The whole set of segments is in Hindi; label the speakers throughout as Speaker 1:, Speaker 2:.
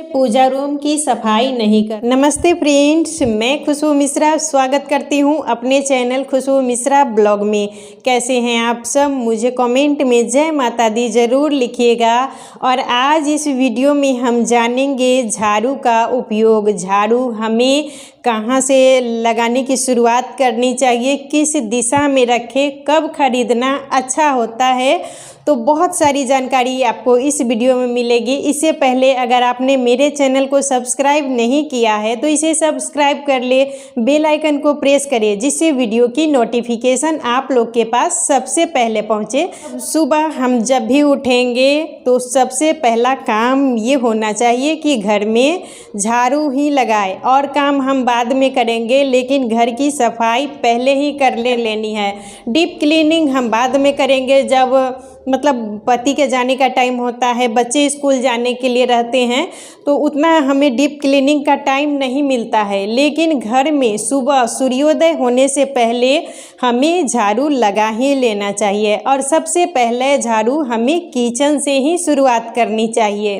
Speaker 1: पूजा रूम की सफाई नहीं कर। नमस्ते फ्रेंड्स, मैं खुशबू मिश्रा स्वागत करती हूं अपने चैनल खुशबू मिश्रा ब्लॉग में। कैसे हैं आप सब? मुझे कमेंट में जय माता दी ज़रूर लिखिएगा। और आज इस वीडियो में हम जानेंगे झाड़ू का उपयोग। झाड़ू हमें कहां से लगाने की शुरुआत करनी चाहिए, किस दिशा में रखें, कब खरीदना अच्छा होता है, तो बहुत सारी जानकारी आपको इस वीडियो में मिलेगी। इससे पहले अगर आपने मेरे चैनल को सब्सक्राइब नहीं किया है तो इसे सब्सक्राइब कर ले, बेल आइकन को प्रेस करिए जिससे वीडियो की नोटिफिकेशन आप लोग के पास सबसे पहले पहुंचे। सुबह हम जब भी उठेंगे तो सबसे पहला काम ये होना चाहिए कि घर में झाड़ू ही लगाए, और काम हम बाद में करेंगे, लेकिन घर की सफाई पहले ही कर लेनी है। डीप क्लीनिंग हम बाद में करेंगे, जब मतलब पति के जाने का टाइम होता है, बच्चे स्कूल जाने के लिए रहते हैं, तो उतना हमें डीप क्लीनिंग का टाइम नहीं मिलता है। लेकिन घर में सुबह सूर्योदय होने से पहले हमें झाड़ू लगा ही लेना चाहिए। और सबसे पहले झाड़ू हमें किचन से ही शुरुआत करनी चाहिए।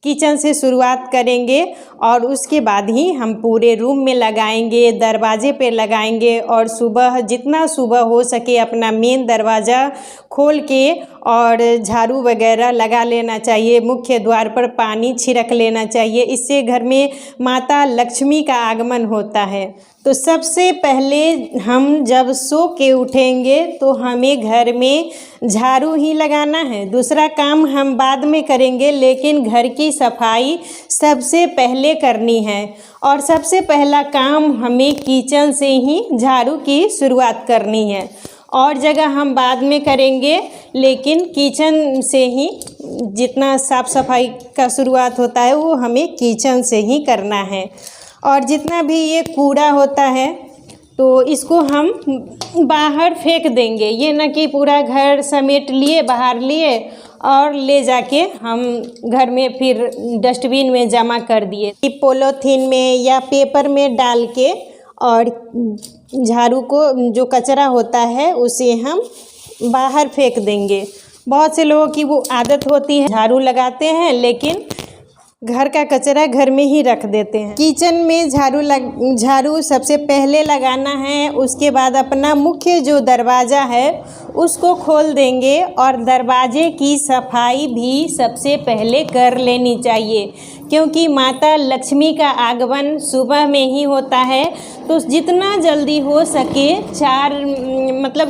Speaker 1: किचन से शुरुआत करेंगे और उसके बाद ही हम पूरे रूम में लगाएंगे, दरवाजे पे लगाएंगे। और सुबह जितना सुबह हो सके अपना मेन दरवाज़ा खोल के और झाड़ू वगैरह लगा लेना चाहिए। मुख्य द्वार पर पानी छिड़क लेना चाहिए, इससे घर में माता लक्ष्मी का आगमन होता है। तो सबसे पहले हम जब सो के उठेंगे तो हमें घर में झाड़ू ही लगाना है। दूसरा काम हम बाद में करेंगे, लेकिन घर की सफाई सबसे पहले करनी है। और सबसे पहला काम हमें किचन से ही झाड़ू की शुरुआत करनी है। और जगह हम बाद में करेंगे, लेकिन किचन से ही जितना साफ़ सफाई का शुरुआत होता है वो हमें किचन से ही करना है। और जितना भी ये कूड़ा होता है तो इसको हम बाहर फेंक देंगे। ये ना कि पूरा घर समेट लिए, बाहर लिए और ले जाके हम घर में फिर डस्टबिन में जमा कर दिए। पॉलीथीन में या पेपर में डाल के और झाड़ू को जो कचरा होता है उसे हम बाहर फेंक देंगे। बहुत से लोगों की वो आदत होती है, झाड़ू लगाते हैं लेकिन घर का कचरा घर में ही रख देते हैं। किचन में झाड़ू सबसे पहले लगाना है। उसके बाद अपना मुख्य जो दरवाज़ा है उसको खोल देंगे और दरवाजे की सफाई भी सबसे पहले कर लेनी चाहिए, क्योंकि माता लक्ष्मी का आगमन सुबह में ही होता है। तो जितना जल्दी हो सके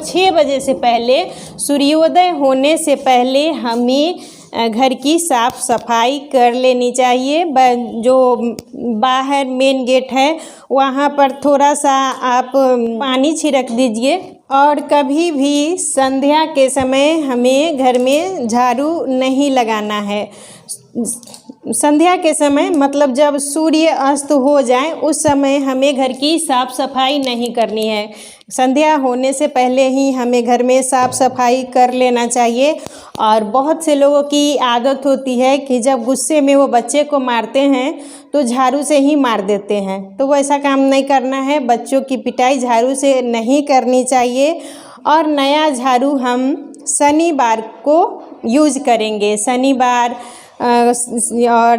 Speaker 1: 6 बजे से पहले, सूर्योदय होने से पहले हमें घर की साफ़ सफाई कर लेनी चाहिए। जो बाहर मेन गेट है वहाँ पर थोड़ा सा आप पानी छिड़क दीजिए। और कभी भी संध्या के समय हमें घर में झाड़ू नहीं लगाना है। संध्या के समय मतलब जब सूर्य अस्त हो जाए उस समय हमें घर की साफ़ सफाई नहीं करनी है। संध्या होने से पहले ही हमें घर में साफ़ सफाई कर लेना चाहिए। और बहुत से लोगों की आदत होती है कि जब गुस्से में वो बच्चे को मारते हैं तो झाड़ू से ही मार देते हैं, तो वो ऐसा काम नहीं करना है। बच्चों की पिटाई झाड़ू से नहीं करनी चाहिए। और नया झाड़ू हम शनिवार को यूज करेंगे। शनिवार और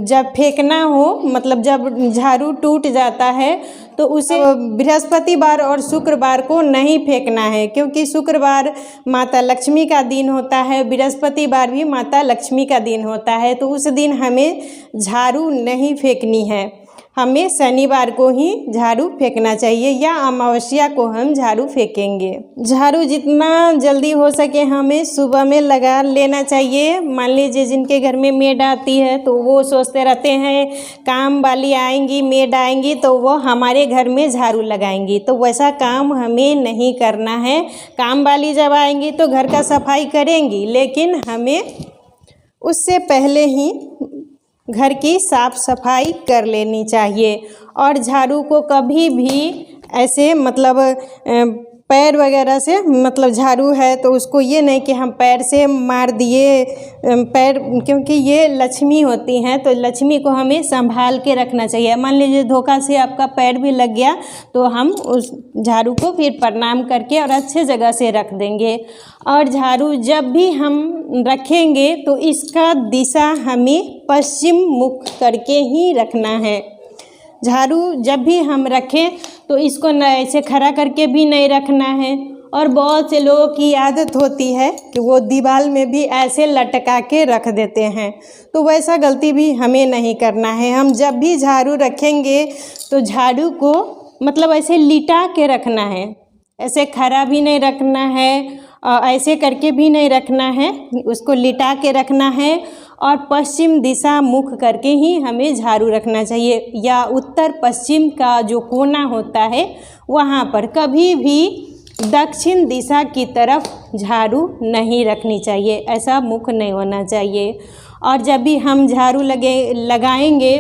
Speaker 1: जब फेंकना हो, मतलब जब झाड़ू टूट जाता है तो उसे बृहस्पतिवार और शुक्रवार को नहीं फेंकना है, क्योंकि शुक्रवार माता लक्ष्मी का दिन होता है, बृहस्पतिवार भी माता लक्ष्मी का दिन होता है। तो उस दिन हमें झाड़ू नहीं फेंकनी है, हमें शनिवार को ही झाड़ू फेंकना चाहिए या अमावस्या को हम झाड़ू फेंकेंगे। झाड़ू जितना जल्दी हो सके हमें सुबह में लगा लेना चाहिए। मान लीजिए जिनके घर में मेड आती है तो वो सोचते रहते हैं काम वाली आएंगी, मेड आएंगी तो वो हमारे घर में झाड़ू लगाएंगी, तो वैसा काम हमें नहीं करना है। काम वाली जब आएंगी तो घर का सफाई करेंगी, लेकिन हमें उससे पहले ही घर की साफ़ सफाई कर लेनी चाहिए। और झाड़ू को कभी भी ऐसे मतलब पैर वगैरह से, मतलब झाड़ू है तो उसको ये नहीं कि हम पैर से मार दिए पैर, क्योंकि ये लक्ष्मी होती हैं तो लक्ष्मी को हमें संभाल के रखना चाहिए। मान लीजिए धोखा से आपका पैर भी लग गया तो हम उस झाड़ू को फिर प्रणाम करके और अच्छे जगह से रख देंगे। और झाड़ू जब भी हम रखेंगे तो इसका दिशा हमें पश्चिम मुख करके ही रखना है। झाड़ू जब भी हम रखें तो इसको न ऐसे खड़ा करके भी नहीं रखना है। और बहुत से लोगों की आदत होती है कि वो दीवार में भी ऐसे लटका के रख देते हैं, तो वैसा गलती भी हमें नहीं करना है। हम जब भी झाड़ू रखेंगे तो झाड़ू को मतलब ऐसे लिटा के रखना है, ऐसे खड़ा भी नहीं रखना है और ऐसे करके भी नहीं रखना है, उसको लिटा के रखना है। और पश्चिम दिशा मुख करके ही हमें झाड़ू रखना चाहिए, या उत्तर पश्चिम का जो कोना होता है वहाँ पर। कभी भी दक्षिण दिशा की तरफ झाड़ू नहीं रखनी चाहिए, ऐसा मुख नहीं होना चाहिए। और जब भी हम झाड़ू लगाएंगे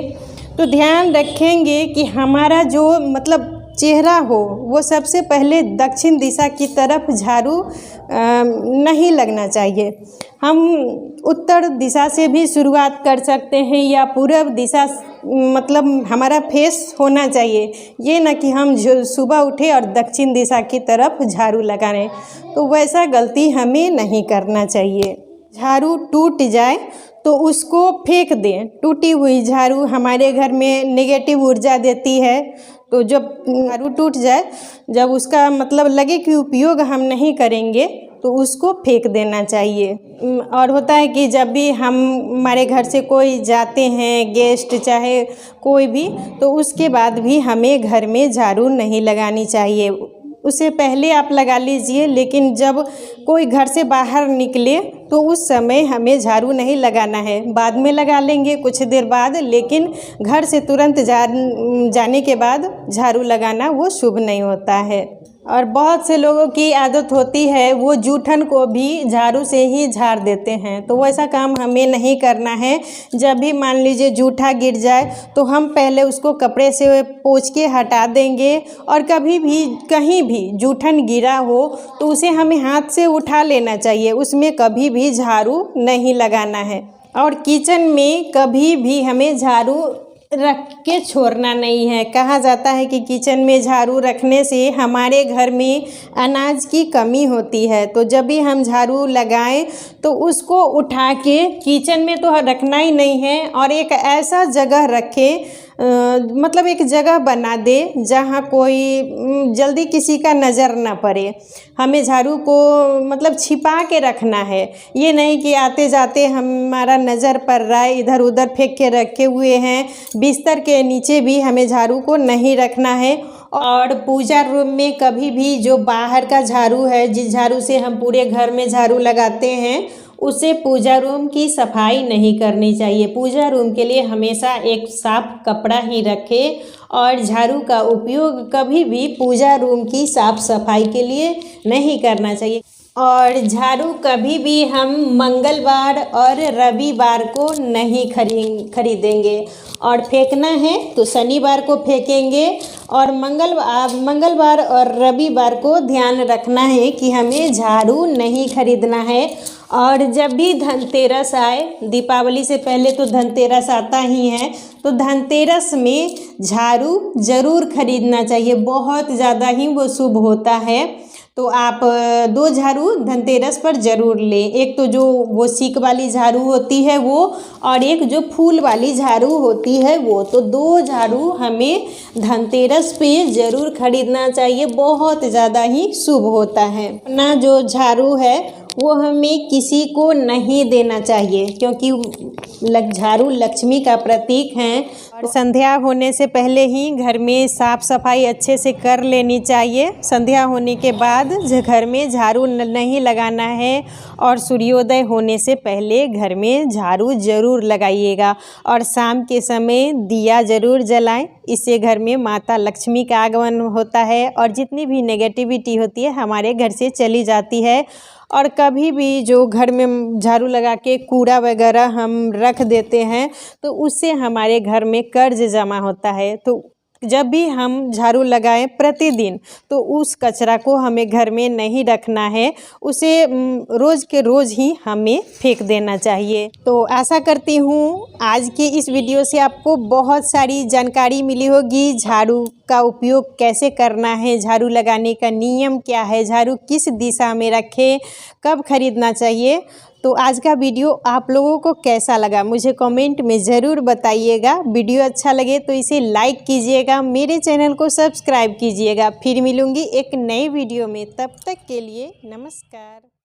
Speaker 1: तो ध्यान रखेंगे कि हमारा जो मतलब चेहरा हो वो सबसे पहले दक्षिण दिशा की तरफ झाड़ू नहीं लगना चाहिए। हम उत्तर दिशा से भी शुरुआत कर सकते हैं या पूर्व दिशा, मतलब हमारा फेस होना चाहिए। ये ना कि हम सुबह उठे और दक्षिण दिशा की तरफ झाड़ू लगाएं, तो वैसा गलती हमें नहीं करना चाहिए। झाड़ू टूट जाए तो उसको फेंक दें। टूटी हुई झाड़ू हमारे घर में नेगेटिव ऊर्जा देती है, तो जब झाड़ू टूट जाए, जब उसका मतलब लगे कि उपयोग हम नहीं करेंगे तो उसको फेंक देना चाहिए। और होता है कि जब भी हमारे घर से कोई जाते हैं गेस्ट, चाहे कोई भी, तो उसके बाद भी हमें घर में झाड़ू नहीं लगानी चाहिए। उससे पहले आप लगा लीजिए, लेकिन जब कोई घर से बाहर निकले तो उस समय हमें झाड़ू नहीं लगाना है। बाद में लगा लेंगे कुछ देर बाद, लेकिन घर से तुरंत जाने के बाद झाड़ू लगाना वो शुभ नहीं होता है। और बहुत से लोगों की आदत होती है वो जूठन को भी झाड़ू से ही झाड़ देते हैं, तो वैसा काम हमें नहीं करना है। जब भी मान लीजिए जूठा गिर जाए तो हम पहले उसको कपड़े से पोंछ के हटा देंगे। और कभी भी कहीं भी जूठन गिरा हो तो उसे हमें हाथ से उठा लेना चाहिए, उसमें कभी भी झाड़ू नहीं लगाना है। और किचन में कभी भी हमें झाड़ू रख के छोड़ना नहीं है। कहा जाता है कि किचन में झाड़ू रखने से हमारे घर में अनाज की कमी होती है, तो जब भी हम झाड़ू लगाएं तो उसको उठा के किचन में तो रखना ही नहीं है, और एक ऐसा जगह रखें, मतलब एक जगह बना दे जहाँ कोई जल्दी किसी का नज़र ना पड़े। हमें झाड़ू को मतलब छिपा के रखना है, ये नहीं कि आते जाते हमारा नज़र पड़ रहा है, इधर उधर फेंक के रखे हुए हैं। बिस्तर के नीचे भी हमें झाड़ू को नहीं रखना है। और पूजा रूम में कभी भी जो बाहर का झाड़ू है, जिस झाड़ू से हम पूरे घर में झाड़ू लगाते हैं, उसे पूजा रूम की सफाई नहीं करनी चाहिए। पूजा रूम के लिए हमेशा एक साफ कपड़ा ही रखें, और झाड़ू का उपयोग कभी भी पूजा रूम की साफ सफाई के लिए नहीं करना चाहिए। और झाड़ू कभी भी हम मंगलवार और रविवार को नहीं खरीदेंगे, और फेंकना है तो शनिवार को फेंकेंगे। और मंगलवार और रविवार को ध्यान रखना है कि हमें झाड़ू नहीं खरीदना है। और जब भी धनतेरस आए, दीपावली से पहले तो धनतेरस आता ही है, तो धनतेरस में झाड़ू ज़रूर खरीदना चाहिए, बहुत ज़्यादा ही वो शुभ होता है। तो आप 2 झाड़ू धनतेरस पर ज़रूर लें। एक तो जो वो सीक वाली झाड़ू होती है वो, और एक जो फूल वाली झाड़ू होती है वो। तो 2 झाड़ू हमें धनतेरस पे ज़रूर खरीदना चाहिए, बहुत ज़्यादा ही शुभ होता है। अपना जो झाड़ू है वो हमें किसी को नहीं देना चाहिए, क्योंकि झाड़ू लक्ष्मी का प्रतीक है। और संध्या होने से पहले ही घर में साफ़ सफाई अच्छे से कर लेनी चाहिए। संध्या होने के बाद घर में झाड़ू नहीं लगाना है, और सूर्योदय होने से पहले घर में झाड़ू ज़रूर लगाइएगा। और शाम के समय दिया ज़रूर जलाएं, इससे घर में माता लक्ष्मी का आगमन होता है, और जितनी भी नेगेटिविटी होती है हमारे घर से चली जाती है। और कभी भी जो घर में झाड़ू लगा के कूड़ा वगैरह हम रख देते हैं तो उससे हमारे घर में कर्ज जमा होता है। तो जब भी हम झाड़ू लगाएं प्रतिदिन, तो उस कचरा को हमें घर में नहीं रखना है, उसे रोज़ के रोज़ ही हमें फेंक देना चाहिए। तो आशा करती हूँ आज की इस वीडियो से आपको बहुत सारी जानकारी मिली होगी। झाड़ू का उपयोग कैसे करना है, झाड़ू लगाने का नियम क्या है, झाड़ू किस दिशा में रखें, कब खरीदना चाहिए। तो आज का वीडियो आप लोगों को कैसा लगा मुझे कमेंट में ज़रूर बताइएगा। वीडियो अच्छा लगे तो इसे लाइक कीजिएगा, मेरे चैनल को सब्सक्राइब कीजिएगा। फिर मिलूँगी एक नई वीडियो में, तब तक के लिए नमस्कार।